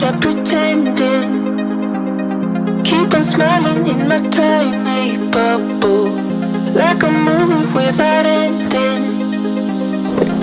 stop pretending. Keep on smiling in my tiny bubble, like a movie without ending.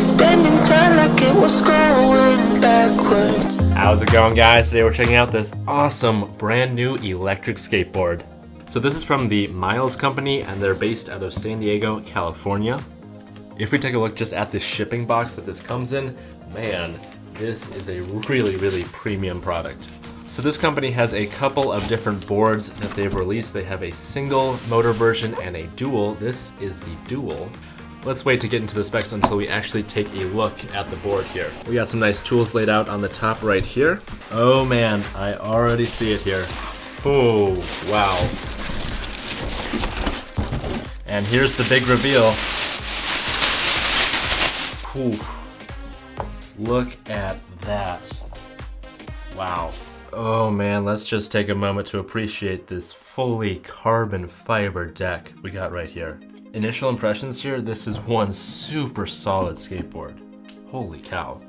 Spending time like it was going backwards. How's it going, guys? Today we're checking out this awesome brand new electric skateboard. So this is from the Miles Company and they're based out of San Diego, California. If we take a look just at the shipping box that this comes in, man, this is a really premium product. So this company has a couple of different boards that they've released. They have a single motor version and a dual. This is the dual. Let's wait to get into the specs until we actually take a look at the board here. We got some nice tools laid out on the top right here. Oh man, I already see it here. Oh, wow. And here's the big reveal. Ooh. Look at that. Wow. Oh man, let's just take a moment to appreciate this fully carbon fiber deck we got right here. Initial impressions here, this is one super solid skateboard. Holy cow.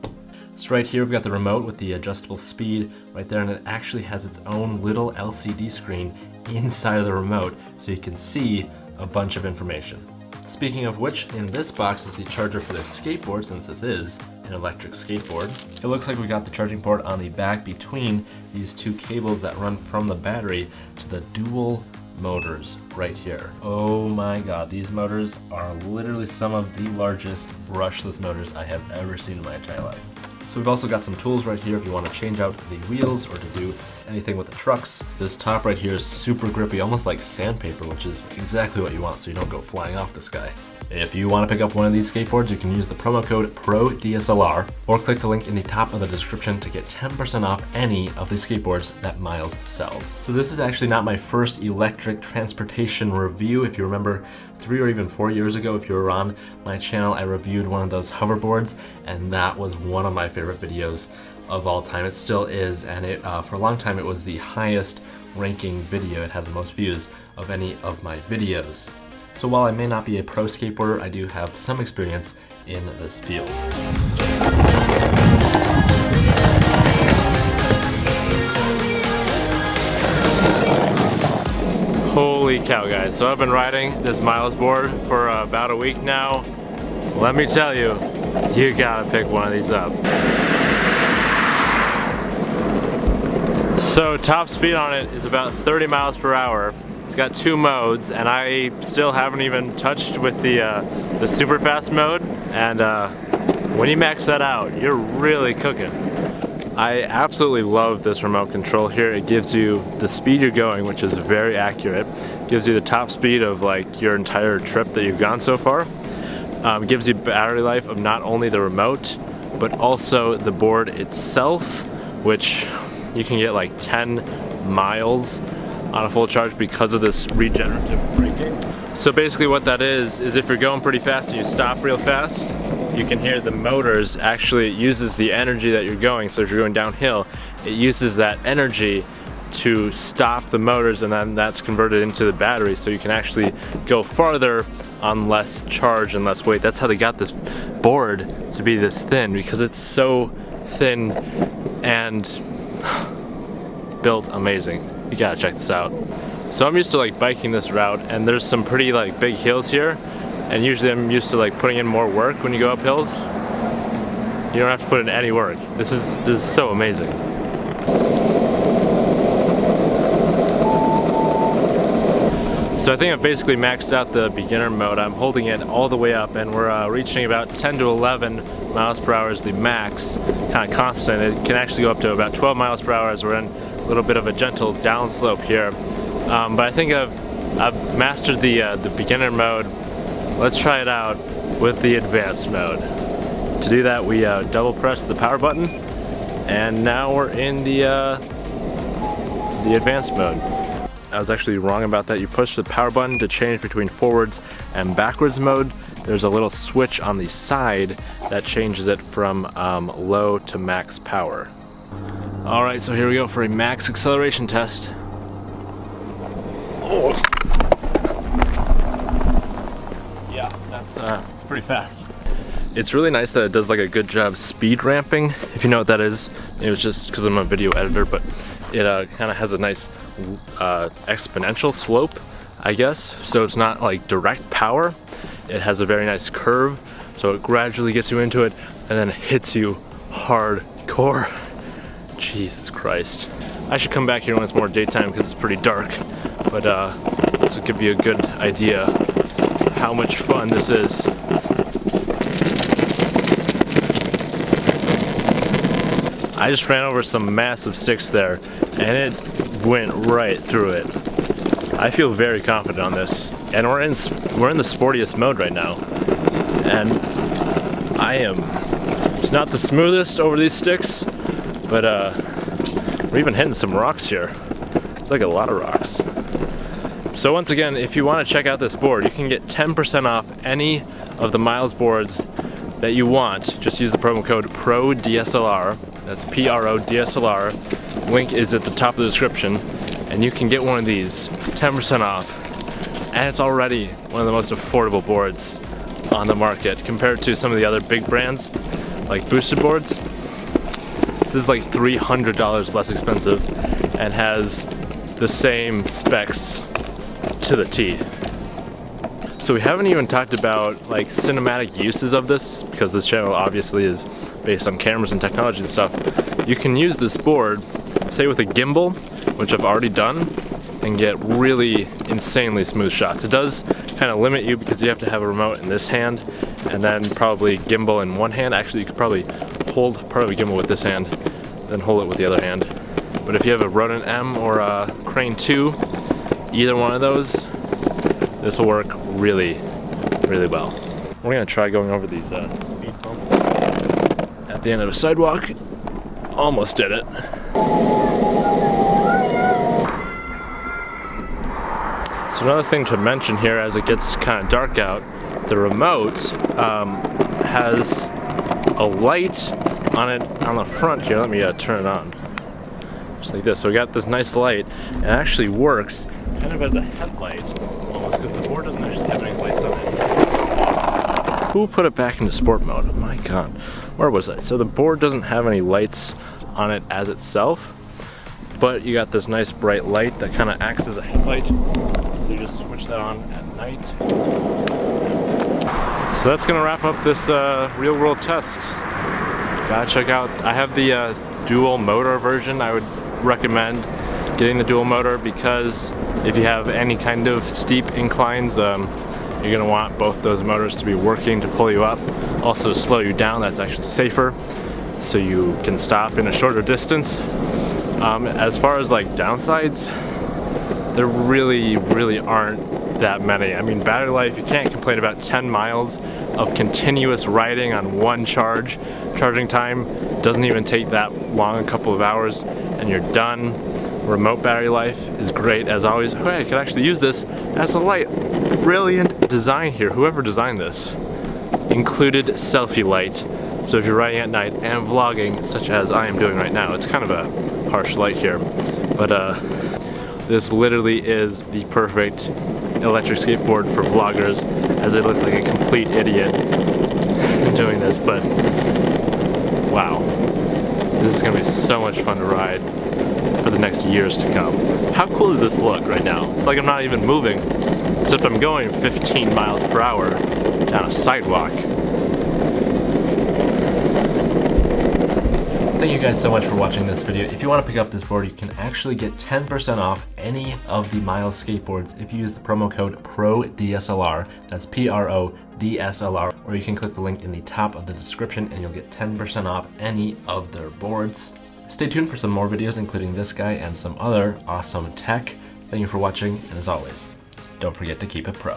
So right here we've got the remote with the adjustable speed right there, and it actually has its own little LCD screen inside of the remote so you can see a bunch of information. Speaking of which, in this box is the charger for their skateboard, since this is an electric skateboard. It looks like we got the charging port on the back between these two cables that run from the battery to the dual motors right here. Oh my god, these motors are literally some of the largest brushless motors I have ever seen in my entire life. So we've also got some tools right here if you want to change out the wheels or to do anything with the trucks. This top right here is super grippy, almost like sandpaper, which is exactly what you want so you don't go flying off this guy. If you want to pick up one of these skateboards, you can use the promo code PRODSLR or click the link in the top of the description to get 10% off any of the skateboards that Miles sells. So this is actually not my first electric transportation review. If you remember 3 or even 4 years ago, if you were on my channel, I reviewed one of those hoverboards, and that was one of my favorite videos of all time. It still is, and for a long time it was the highest ranking video. It had the most views of any of my videos. So while I may not be a pro skateboarder, I do have some experience in this field. Holy cow, guys. So I've been riding this Miles board for about a week now. Let me tell you, you gotta pick one of these up. So top speed on it is about 30 miles per hour. It's got 2 modes, and I still haven't even touched with the super fast mode, and when you max that out, you're really cooking. I absolutely love this remote control here. It gives you the speed you're going, which is very accurate. It gives you the top speed of like your entire trip that you've gone so far. It gives you battery life of not only the remote, but also the board itself, which you can get like 10 miles on a full charge because of this regenerative braking. So basically what that is if you're going pretty fast and you stop real fast, you can hear the motors actually, it uses the energy that you're going. So if you're going downhill, it uses that energy to stop the motors, and then that's converted into the battery, so you can actually go farther on less charge and less weight. That's how they got this board to be this thin, because it's so thin and built amazing. You gotta check this out. So I'm used to like biking this route, and there's some pretty like big hills here, and usually I'm used to like putting in more work when you go up hills. You don't have to put in any work. This is so amazing. So I think I've basically maxed out the beginner mode. I'm holding it all the way up, and we're reaching about 10 to 11 miles per hour is the max, kind of constant. It can actually go up to about 12 miles per hour as we're in a little bit of a gentle downslope here. But I think I've mastered the beginner mode. Let's try it out with the advanced mode. To do that, we double press the power button, and now we're in the advanced mode. I was actually wrong about that. You push the power button to change between forwards and backwards mode. There's a little switch on the side that changes it from low to max power. Alright, so here we go for a max acceleration test. Oh. Yeah, that's pretty fast. It's really nice that it does like a good job speed ramping, if you know what that is. It was just because I'm a video editor, but it kind of has a nice exponential slope, I guess. So it's not like direct power. It has a very nice curve, so it gradually gets you into it and then hits you hardcore. Jesus Christ. I should come back here when it's more daytime because it's pretty dark, but this will give you a good idea how much fun this is. I just ran over some massive sticks there, and it went right through it. I feel very confident on this, and we're in the sportiest mode right now, and I am just not the smoothest over these sticks, but we're even hitting some rocks here. It's like a lot of rocks. So once again, if you want to check out this board, you can get 10% off any of the Miles boards that you want. Just use the promo code PRODSLR. That's PRO DSLR. Link is at the top of the description, and you can get one of these 10% off. And it's already one of the most affordable boards on the market compared to some of the other big brands like boosted boards. This is like $300 less expensive and has the same specs to the T. So we haven't even talked about like cinematic uses of this, because this channel obviously is based on cameras and technology and stuff. You can use this board, say with a gimbal, which I've already done, and get really insanely smooth shots. It does kind of limit you because you have to have a remote in this hand and then probably gimbal in one hand. Actually, you could probably hold part of a gimbal with this hand, then hold it with the other hand. But if you have a Ronin M or a Crane 2, either one of those, this will work really, really well. We're gonna try going over these speed bumps at the end of a sidewalk. Almost did it. So another thing to mention here, as it gets kind of dark out, the remote has a light on it on the front here. Let me turn it on. Just like this. So we got this nice light. It actually works kind of as a headlight almost, because the board doesn't actually have any lights on it. Who put it back into sport mode? Oh my god. Where was I? So the board doesn't have any lights on it as itself, but you got this nice bright light that kind of acts as a headlight. So you just switch that on at night. So that's gonna wrap up this real world test. Gotta check out, I have the dual motor version. I would recommend getting the dual motor because if you have any kind of steep inclines, you're gonna want both those motors to be working to pull you up. Also to slow you down, that's actually safer, so you can stop in a shorter distance. As far as like downsides, there really aren't that many. I mean, battery life, you can't complain about 10 miles of continuous riding on one charge. Charging time doesn't even take that long, a couple of hours, and you're done. Remote battery life is great as always. Hey, I could actually use this as a light. Brilliant design here. Whoever designed this included Selfie Light. So if you're riding at night and vlogging, such as I am doing right now, it's kind of a harsh light here, but this literally is the perfect electric skateboard for vloggers, as I look like a complete idiot doing this, but wow. This is gonna be so much fun to ride for the next years to come. How cool does this look right now? It's like I'm not even moving, except I'm going 15 miles per hour down a sidewalk. Thank you guys so much for watching this video. If you want to pick up this board, you can actually get 10% off any of the Miles skateboards if you use the promo code PRODSLR. That's PRODSLR. Or you can click the link in the top of the description and you'll get 10% off any of their boards. Stay tuned for some more videos, including this guy and some other awesome tech. Thank you for watching, and as always, don't forget to keep it pro.